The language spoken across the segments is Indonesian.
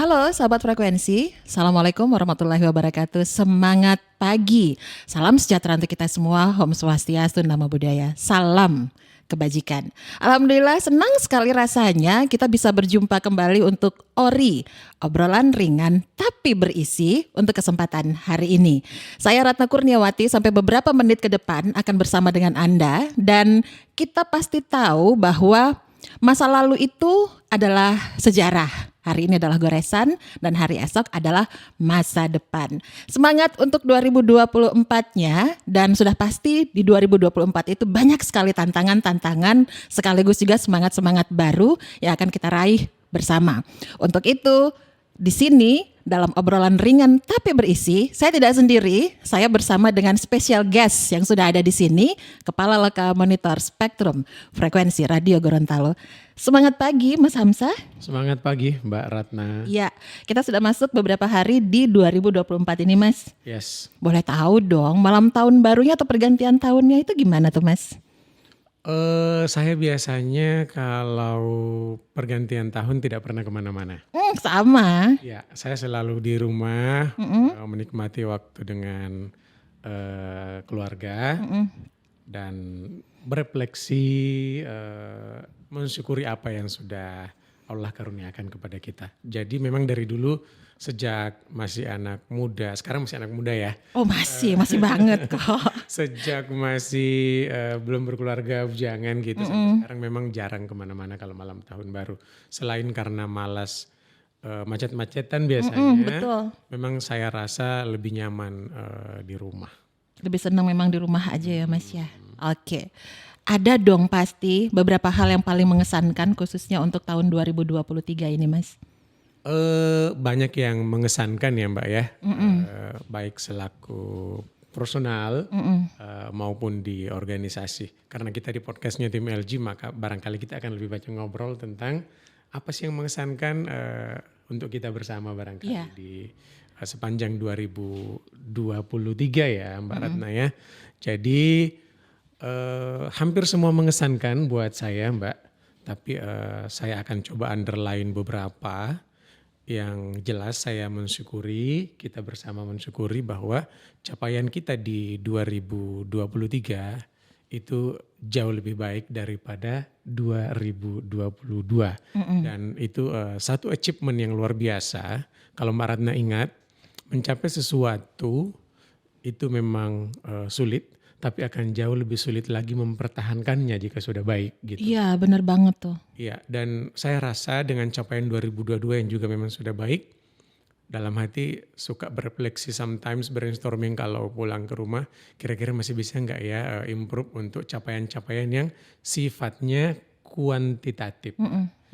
Halo sahabat frekuensi, Assalamualaikum warahmatullahi wabarakatuh. Semangat pagi, salam sejahtera untuk kita semua. Om Swastiastu, Namo Buddhaya, salam kebajikan. Alhamdulillah senang sekali rasanya kita bisa berjumpa kembali untuk ORI, obrolan ringan tapi berisi untuk kesempatan hari ini. Saya Ratna Kurniawati sampai beberapa menit ke depan akan bersama dengan Anda, dan kita pasti tahu bahwa masa lalu itu adalah sejarah. Hari ini adalah goresan dan hari esok adalah masa depan. Semangat untuk 2024-nya, dan sudah pasti di 2024 itu banyak sekali tantangan-tantangan sekaligus juga semangat-semangat baru yang akan kita raih bersama. Untuk itu di sini dalam obrolan ringan tapi berisi, saya tidak sendiri, saya bersama dengan special guest yang sudah ada di sini, Kepala Loka Monitor Spektrum Frekuensi Radio Gorontalo. Semangat pagi Mas Hamzah. Semangat pagi Mbak Ratna. Ya, kita sudah masuk beberapa hari di 2024 ini Mas. Yes. Boleh tahu dong malam tahun barunya atau pergantian tahunnya itu gimana tuh Mas? Saya biasanya kalau pergantian tahun tidak pernah kemana-mana. Sama. Ya, saya selalu di rumah menikmati waktu dengan keluarga dan berefleksi, mensyukuri apa yang sudah Allah karuniakan kepada kita. Jadi memang dari dulu sejak masih anak muda, sekarang masih anak muda ya. Oh masih banget kok. Sejak masih belum berkeluarga bujangan gitu sampai sekarang memang jarang kemana-mana kalau malam tahun baru. Selain karena malas macet-macetan biasanya, Betul. memang saya rasa lebih nyaman di rumah. Lebih senang memang di rumah aja ya Mas ya. Oke. Ada dong pasti beberapa hal yang paling mengesankan khususnya untuk tahun 2023 ini Mas. Banyak yang mengesankan ya Mbak ya, baik selaku personal maupun di organisasi. Karena kita di podcastnya tim LG, maka barangkali kita akan lebih banyak ngobrol tentang apa sih yang mengesankan untuk kita bersama barangkali di sepanjang 2023 ya Mbak Ratna ya. Jadi hampir semua mengesankan buat saya Mbak, tapi saya akan coba underline beberapa. Yang jelas saya mensyukuri, kita bersama mensyukuri bahwa capaian kita di 2023 itu jauh lebih baik daripada 2022. Dan itu satu achievement yang luar biasa. Kalau Mbak Ratna ingat, mencapai sesuatu itu memang sulit, tapi akan jauh lebih sulit lagi mempertahankannya jika sudah baik gitu. Iya benar banget tuh. Iya, dan saya rasa dengan capaian 2022 yang juga memang sudah baik, dalam hati suka berefleksi sometimes brainstorming kalau pulang ke rumah, kira-kira masih bisa nggak ya improve untuk capaian-capaian yang sifatnya kuantitatif.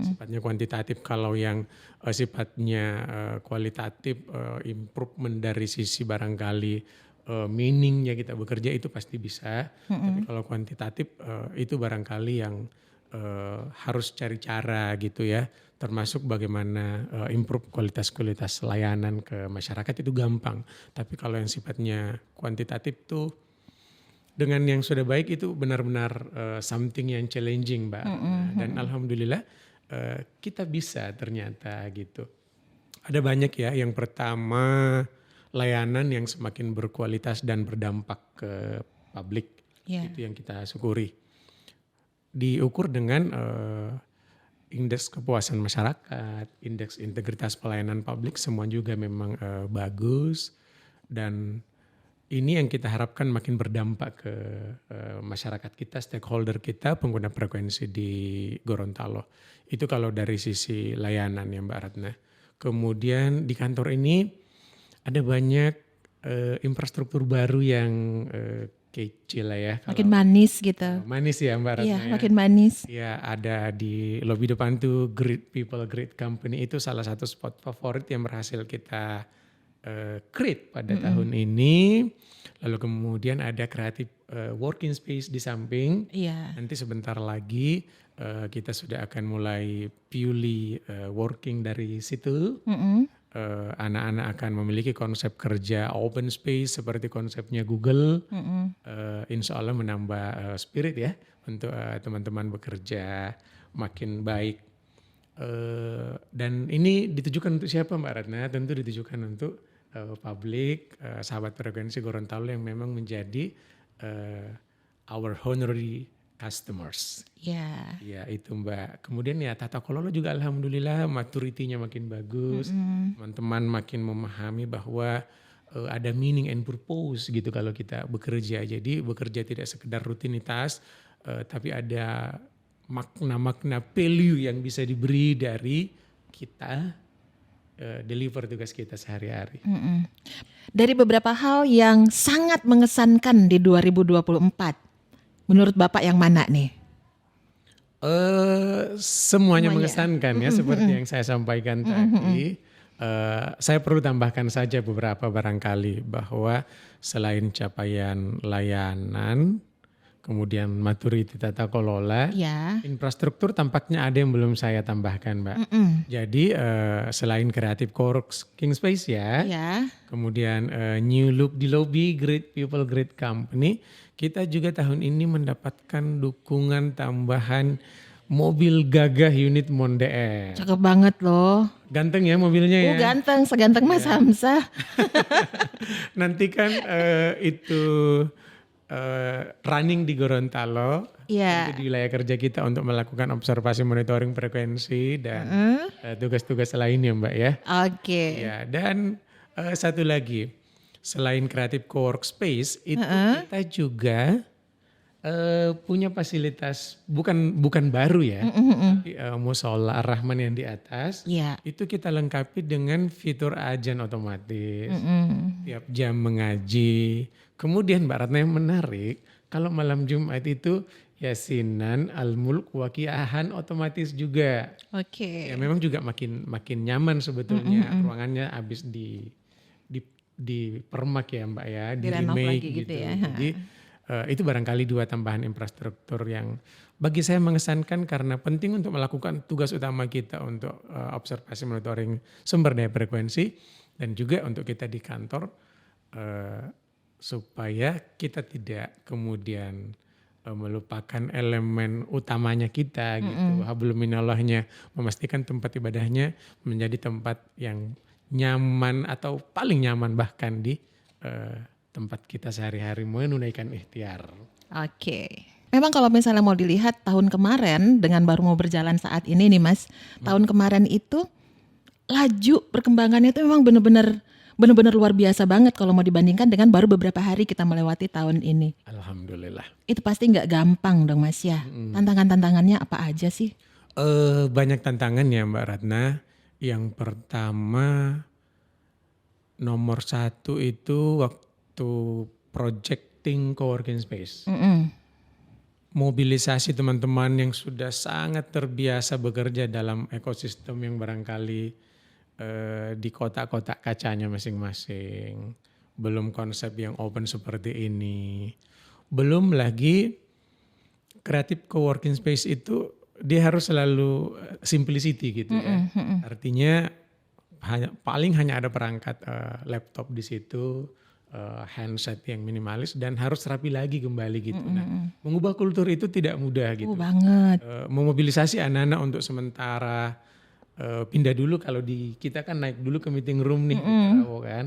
Sifatnya kuantitatif, kalau yang sifatnya kualitatif, improvement dari sisi barangkali meaningnya kita bekerja itu pasti bisa. Tapi kalau kuantitatif itu barangkali yang harus cari cara gitu ya, termasuk bagaimana improve kualitas layanan ke masyarakat itu gampang. Tapi kalau yang sifatnya kuantitatif tuh dengan yang sudah baik itu benar-benar something yang challenging Mbak. Dan alhamdulillah kita bisa ternyata gitu. Ada banyak ya, yang pertama layanan yang semakin berkualitas dan berdampak ke publik. Itu yang kita syukuri. Diukur dengan indeks kepuasan masyarakat, indeks integritas pelayanan publik, semua juga memang bagus. Dan ini yang kita harapkan makin berdampak ke masyarakat kita, stakeholder kita, pengguna frekuensi di Gorontalo. Itu kalau dari sisi layanan ya Mbak Ratna. Kemudian di kantor ini ada banyak infrastruktur baru yang kecil lah ya. Makin manis gitu. Manis ya Mbak Ratna. Iya, makin manis. Ya, ada di lobi depan tuh Great People, Great Company, itu salah satu spot favorit yang berhasil kita create pada tahun ini. Lalu kemudian ada kreatif working space di samping. Iya. Nanti sebentar lagi kita sudah akan mulai purely working dari situ. Anak-anak akan memiliki konsep kerja open space seperti konsepnya Google. Insya Allah menambah spirit ya untuk teman-teman bekerja makin baik. Dan ini ditujukan untuk siapa Mbak Ratna? Tentu ditujukan untuk publik, sahabat frekuensi Gorontalo yang memang menjadi our honorary customers. Ya. Ya itu Mbak. Kemudian ya tata kelola juga alhamdulillah maturity-nya makin bagus. Teman-teman makin memahami bahwa ada meaning and purpose gitu kalau kita bekerja. Jadi bekerja tidak sekedar rutinitas, tapi ada makna-makna value yang bisa diberi dari kita deliver tugas kita sehari-hari. Dari beberapa hal yang sangat mengesankan di 2024, menurut Bapak yang mana nih? Semuanya mengesankan ya seperti yang saya sampaikan tadi. Saya perlu tambahkan saja beberapa barangkali bahwa selain capaian layanan, kemudian maturity tata kelola, Ya. infrastruktur tampaknya ada yang belum saya tambahkan Mbak. Jadi selain creative co-working space ya, kemudian new look di lobby, great people, great company, kita juga tahun ini mendapatkan dukungan tambahan mobil gagah unit Monde R. Cakep banget loh. Ganteng ya mobilnya ya. Ganteng, seganteng Mas Hamzah. Nanti kan itu running di Gorontalo, nanti di wilayah kerja kita untuk melakukan observasi monitoring frekuensi dan tugas-tugas lainnya Mbak ya. Oke. Ya, dan satu lagi, selain creative co-workspace itu kita juga punya fasilitas bukan baru ya, tapi musola Ar-Rahman yang di atas itu kita lengkapi dengan fitur ajan otomatis, tiap jam mengaji. Kemudian Mbak Ratna yang menarik, kalau malam Jumat itu yasinan, al-mulk, waqiahan otomatis juga. Oke. Ya memang juga makin nyaman sebetulnya, ruangannya habis dipermak ya Mbak ya, di remake gitu. Ya. Jadi itu barangkali dua tambahan infrastruktur yang bagi saya mengesankan karena penting untuk melakukan tugas utama kita untuk observasi monitoring sumber daya frekuensi dan juga untuk kita di kantor supaya kita tidak kemudian melupakan elemen utamanya kita gitu. Hablum minallahnya, memastikan tempat ibadahnya menjadi tempat yang nyaman atau paling nyaman bahkan di tempat kita sehari-hari menunaikan ikhtiar. Oke. Memang kalau misalnya mau dilihat tahun kemarin dengan baru mau berjalan saat ini nih Mas. Tahun kemarin itu laju perkembangannya itu memang benar-benar luar biasa banget kalau mau dibandingkan dengan baru beberapa hari kita melewati tahun ini. Alhamdulillah. Itu pasti nggak gampang dong Mas ya. Tantangan-tantangannya apa aja sih? Banyak tantangan ya Mbak Ratna. Yang pertama nomor satu itu waktu projecting coworking space. Mobilisasi teman-teman yang sudah sangat terbiasa bekerja dalam ekosistem yang barangkali di kotak-kotak kacanya masing-masing. Belum konsep yang open seperti ini. Belum lagi creative coworking space itu dia harus selalu simplicity gitu ya. Artinya paling hanya ada perangkat laptop di situ, handset yang minimalis dan harus rapi lagi kembali gitu. Nah, mengubah kultur itu tidak mudah gitu. Banget. Memobilisasi anak-anak untuk sementara pindah dulu kalau di kita kan naik dulu ke meeting room nih di Karawo kan.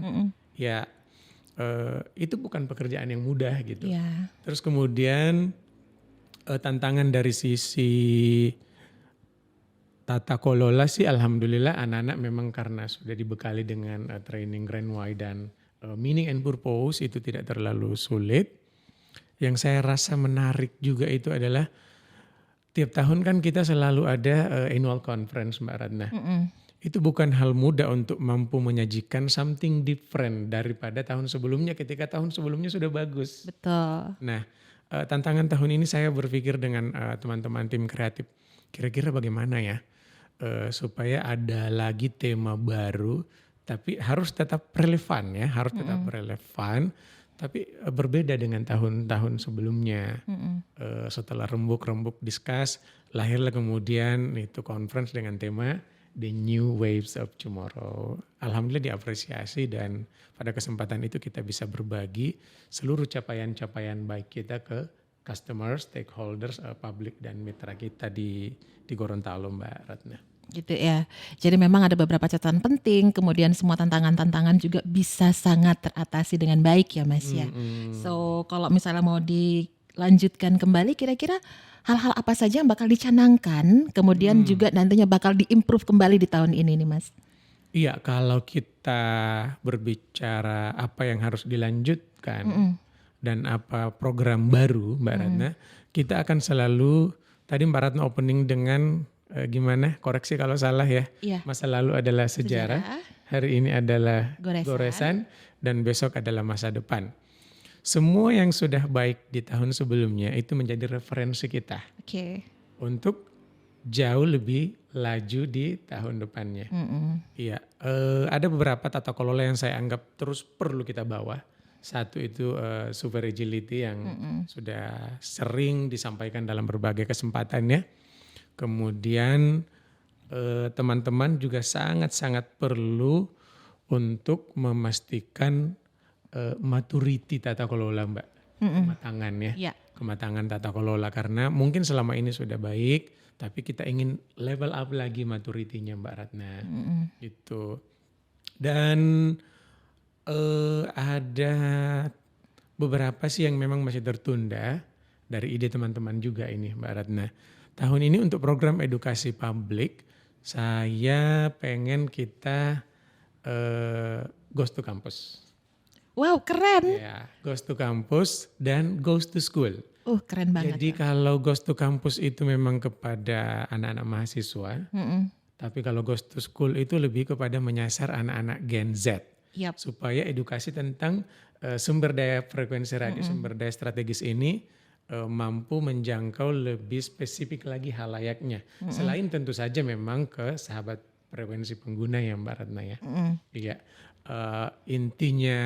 Ya itu bukan pekerjaan yang mudah gitu. Terus kemudian tantangan dari sisi tata kelola sih alhamdulillah anak-anak memang karena sudah dibekali dengan training Grand Y dan meaning and purpose itu tidak terlalu sulit. Yang saya rasa menarik juga itu adalah tiap tahun kan kita selalu ada annual conference Mbak Ratna. Itu bukan hal mudah untuk mampu menyajikan something different daripada tahun sebelumnya ketika tahun sebelumnya sudah bagus. Betul. Nah tantangan tahun ini saya berpikir dengan teman-teman tim kreatif kira-kira bagaimana ya supaya ada lagi tema baru tapi harus tetap relevan ya, harus tetap relevan tapi berbeda dengan tahun-tahun sebelumnya. Setelah rembuk-rembuk discuss, lahirlah kemudian itu conference dengan tema The New Waves of Tomorrow. Alhamdulillah diapresiasi dan pada kesempatan itu kita bisa berbagi seluruh capaian-capaian baik kita ke customers, stakeholders, publik dan mitra kita di Gorontalo Mbak Ratna. Gitu ya. Jadi memang ada beberapa catatan penting, kemudian semua tantangan-tantangan juga bisa sangat teratasi dengan baik ya Mas ya. So kalau misalnya mau dilanjutkan kembali, kira-kira hal-hal apa saja yang bakal dicanangkan, kemudian juga nantinya bakal diimprove kembali di tahun ini nih Mas? Iya, kalau kita berbicara apa yang harus dilanjutkan dan apa program baru Mbak Ratna, kita akan selalu, tadi Mbak Ratna opening dengan gimana, koreksi kalau salah ya, Iya. masa lalu adalah sejarah, Sejarah. hari ini adalah Goresan. goresan, dan besok adalah masa depan. Semua yang sudah baik di tahun sebelumnya itu menjadi referensi kita Oke. untuk jauh lebih laju di tahun depannya. Iya, ada beberapa tata kelola yang saya anggap terus perlu kita bawa. Satu itu super agility yang sudah sering disampaikan dalam berbagai kesempatan ya. Kemudian teman-teman juga sangat-sangat perlu untuk memastikan maturity tata kelola Mbak. Kematangan ya. Iya. Kematangan tata kelola karena mungkin selama ini sudah baik tapi kita ingin level up lagi maturity-nya Mbak Ratna. Gitu. Dan ada beberapa sih yang memang masih tertunda dari ide teman-teman juga ini Mbak Ratna. Tahun ini untuk program edukasi publik saya pengen kita goes to campus. Wow, keren. Ya, goes to campus dan goes to school. Keren banget. Jadi kalau goes to campus itu memang kepada anak-anak mahasiswa, tapi kalau goes to school itu lebih kepada menyasar anak-anak Gen Z. Yap. Supaya edukasi tentang sumber daya frekuensi radio, sumber daya strategis ini mampu menjangkau lebih spesifik lagi halayaknya. Selain tentu saja memang ke sahabat frekuensi pengguna ya Mbak Ratna ya. Iya. Intinya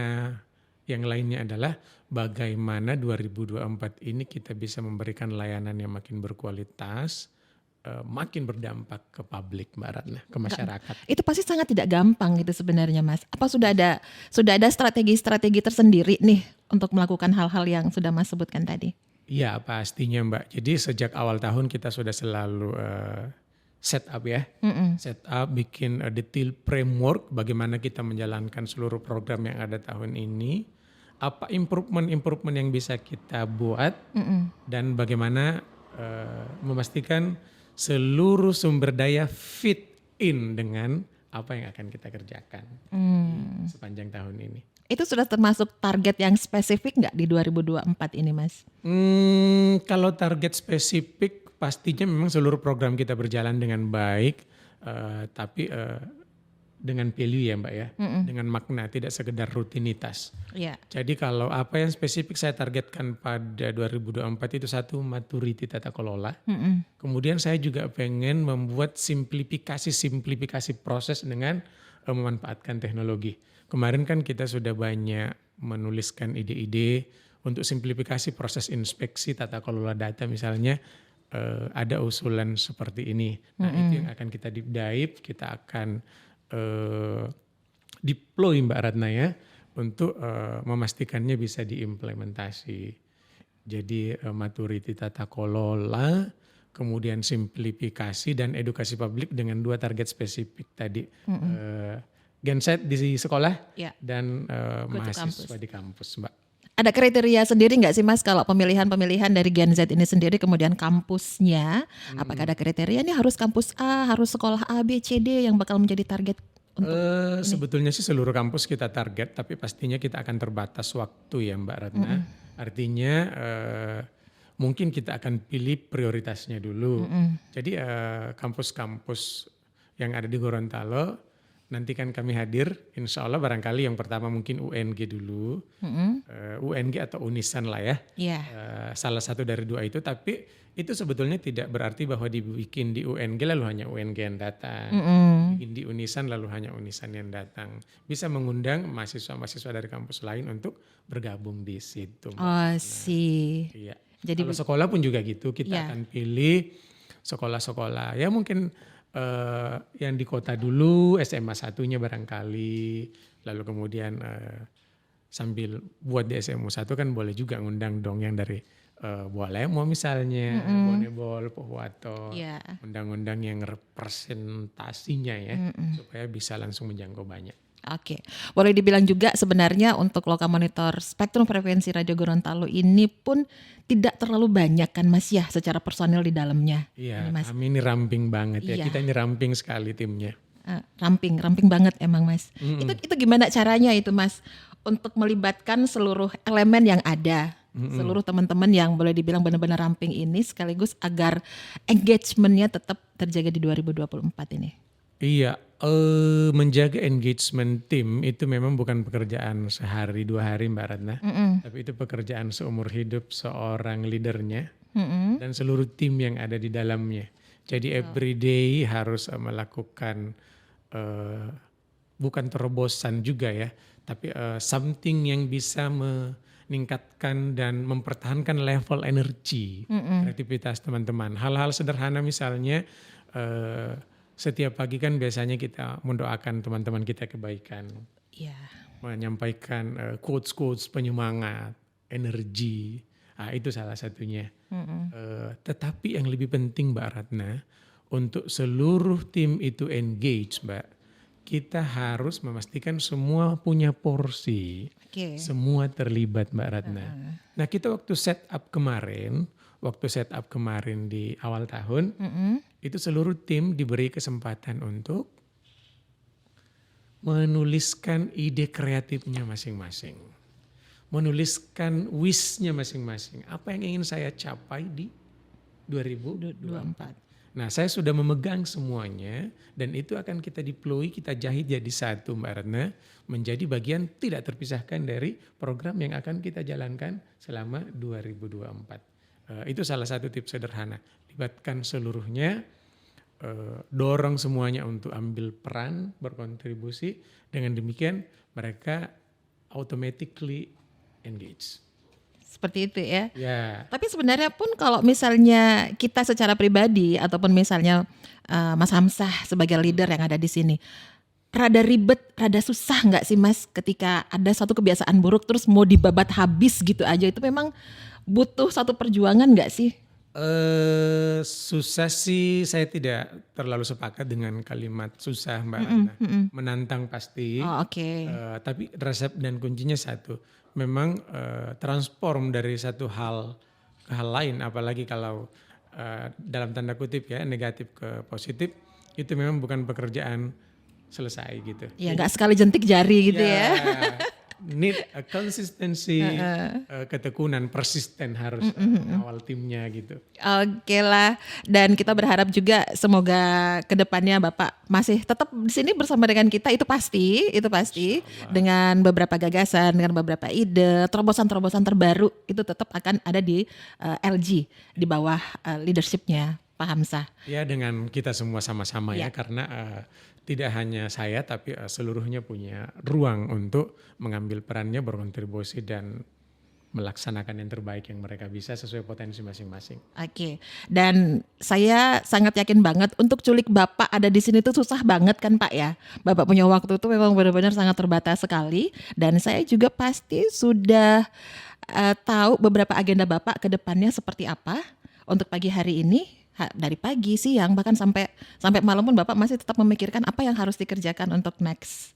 yang lainnya adalah bagaimana 2024 ini kita bisa memberikan layanan yang makin berkualitas, makin berdampak ke publik Mbak Ratna, ke masyarakat. Itu pasti sangat tidak gampang gitu sebenarnya Mas. Apa sudah ada strategi-strategi tersendiri nih untuk melakukan hal-hal yang sudah Mas sebutkan tadi? Iya pastinya Mbak. Jadi sejak awal tahun kita sudah selalu set up ya. Set up, bikin detail framework bagaimana kita menjalankan seluruh program yang ada tahun ini. Apa improvement yang bisa kita buat dan bagaimana memastikan seluruh sumber daya fit in dengan apa yang akan kita kerjakan sepanjang tahun ini. Itu sudah termasuk target yang spesifik nggak di 2024 ini Mas? Kalau target spesifik pastinya memang seluruh program kita berjalan dengan baik, tapi dengan value ya Mbak ya, dengan makna, tidak sekedar rutinitas. Iya. Jadi kalau apa yang spesifik saya targetkan pada 2024 itu satu, maturity tata kelola. Kemudian saya juga pengen membuat simplifikasi proses dengan memanfaatkan teknologi. Kemarin kan kita sudah banyak menuliskan ide-ide untuk simplifikasi proses inspeksi tata kelola data misalnya. Ada usulan seperti ini. Nah itu yang akan kita deep dive, kita akan deploy Mbak Ratna ya untuk memastikannya bisa diimplementasi. Jadi maturity tata kelola, kemudian simplifikasi dan edukasi publik dengan 2 target spesifik tadi. Genset di sekolah dan mahasiswa di kampus Mbak. Ada kriteria sendiri nggak sih Mas kalau pemilihan dari Gen Z ini sendiri kemudian kampusnya? Apakah ada kriteria ini harus kampus A, harus sekolah A, B, C, D yang bakal menjadi target? Sebetulnya sih seluruh kampus kita target, tapi pastinya kita akan terbatas waktu ya Mbak Ratna. Artinya mungkin kita akan pilih prioritasnya dulu. Jadi kampus-kampus yang ada di Gorontalo nanti kan kami hadir, insya Allah barangkali yang pertama mungkin UNG dulu, UNG atau Unisan lah ya, salah satu dari 2 itu. Tapi itu sebetulnya tidak berarti bahwa dibikin di UNG lalu hanya UNG yang datang, bikin di Unisan lalu hanya Unisan yang datang. Bisa mengundang mahasiswa-mahasiswa dari kampus lain untuk bergabung di situ. Iya. Jadi kalau sekolah pun juga gitu, kita akan pilih sekolah-sekolah ya mungkin yang di kota dulu, SMA 1-nya barangkali, lalu kemudian sambil buat di SMA 1 kan boleh juga ngundang dong yang dari Bolemo misalnya, Bonebol, Pohuwato, Iya. undang-undang yang representasinya ya, supaya bisa langsung menjangkau banyak. Oke, boleh dibilang juga sebenarnya untuk Loka Monitor Spektrum Frekuensi Radio Gorontalo ini pun tidak terlalu banyak kan Mas ya secara personil di dalamnya. Iya, Ini Mas. kami ini ramping banget ya, Iya. kita ini ramping sekali timnya. Ramping banget emang Mas. Itu gimana caranya itu Mas untuk melibatkan seluruh elemen yang ada, seluruh teman-teman yang boleh dibilang benar-benar ramping ini sekaligus agar engagementnya tetap terjaga di 2024 ini. Iya, menjaga engagement tim itu memang bukan pekerjaan sehari 2 hari Mbak Ratna, tapi itu pekerjaan seumur hidup seorang leadernya dan seluruh tim yang ada di dalamnya. Jadi everyday harus melakukan bukan terobosan juga ya, tapi something yang bisa meningkatkan dan mempertahankan level energi kreativitas teman-teman. Hal-hal sederhana misalnya setiap pagi kan biasanya kita mendoakan teman-teman kita kebaikan, Iya. menyampaikan quotes-quotes penyemangat, energi, itu salah satunya. Tetapi yang lebih penting Mbak Ratna, untuk seluruh tim itu engage Mbak, kita harus memastikan semua punya porsi, Oke. semua terlibat Mbak Ratna. Nah kita waktu set up kemarin di awal tahun, itu seluruh tim diberi kesempatan untuk menuliskan ide kreatifnya masing-masing. Menuliskan wish-nya masing-masing. Apa yang ingin saya capai di 2024. Nah saya sudah memegang semuanya dan itu akan kita deploy, kita jahit jadi satu Mbak Ratna. Menjadi bagian tidak terpisahkan dari program yang akan kita jalankan selama 2024. Itu salah satu tips sederhana, libatkan seluruhnya, dorong semuanya untuk ambil peran, berkontribusi, dengan demikian mereka automatically engage. Seperti itu ya. Ya, Tapi sebenarnya pun kalau misalnya kita secara pribadi ataupun misalnya Mas Hamzah sebagai leader yang ada di sini, rada ribet, rada susah nggak sih Mas ketika ada satu kebiasaan buruk terus mau dibabat habis gitu aja, itu memang butuh satu perjuangan nggak sih? susah sih, saya tidak terlalu sepakat dengan kalimat susah Mbak Ratna. Menantang pasti, Oh, oke. tapi resep dan kuncinya satu. Memang transform dari satu hal ke hal lain, apalagi kalau dalam tanda kutip ya negatif ke positif, itu memang bukan pekerjaan selesai gitu. Ya nggak sekali jentik jari gitu ya. Need a consistency, ketekunan, persisten harus awal timnya gitu. Oke lah, dan kita berharap juga semoga kedepannya Bapak masih tetap di sini bersama dengan kita, itu pasti dengan beberapa gagasan, dengan beberapa ide, terobosan-terobosan terbaru itu tetap akan ada di LG di bawah leadershipnya Pak Hamzah. Ya dengan kita semua sama-sama Ya. ya karena tidak hanya saya tapi seluruhnya punya ruang untuk mengambil perannya, berkontribusi dan melaksanakan yang terbaik yang mereka bisa sesuai potensi masing-masing. Oke, dan saya sangat yakin banget untuk culik Bapak ada di sini tuh susah banget kan Pak ya. Bapak punya waktu tuh memang benar-benar sangat terbatas sekali, dan saya juga pasti sudah tahu beberapa agenda Bapak ke depannya seperti apa untuk pagi hari ini. Dari pagi, siang, bahkan sampai malam pun Bapak masih tetap memikirkan apa yang harus dikerjakan untuk next.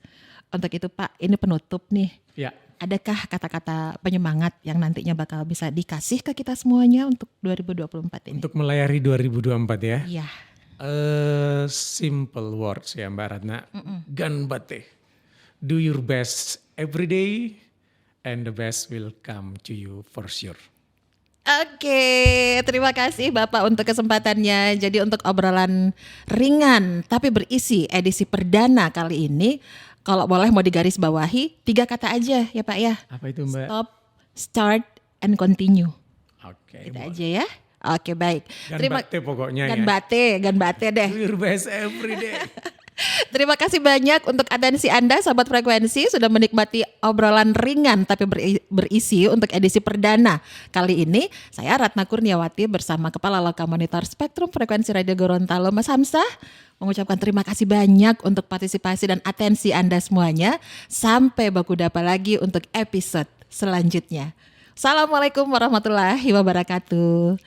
Untuk itu Pak, ini penutup nih. Ya, Adakah kata-kata penyemangat yang nantinya bakal bisa dikasih ke kita semuanya untuk 2024 ini? untuk melayari 2024 ya. Iya. Simple words ya Mbak Ratna. Ganbate. Do your best every day and the best will come to you for sure. Oke, terima kasih Bapak untuk kesempatannya. Jadi untuk obrolan ringan tapi berisi edisi perdana kali ini, kalau boleh mau digaris bawahi 3 kata aja ya Pak ya. Apa itu Mbak? Stop, start, and continue. Oke. Itu aja ya. Oke, baik. Ganbate pokoknya ya. Ganbate deh. Do your best every day. Terima kasih banyak untuk atensi Anda Sobat Frekuensi sudah menikmati obrolan ringan tapi berisi untuk edisi perdana. Kali ini saya Ratna Kurniawati bersama Kepala Loka Monitor Spektrum Frekuensi Radio Gorontalo Mas Hamzah mengucapkan terima kasih banyak untuk partisipasi dan atensi Anda semuanya. Sampai baku dapa lagi untuk episode selanjutnya. Assalamualaikum warahmatullahi wabarakatuh.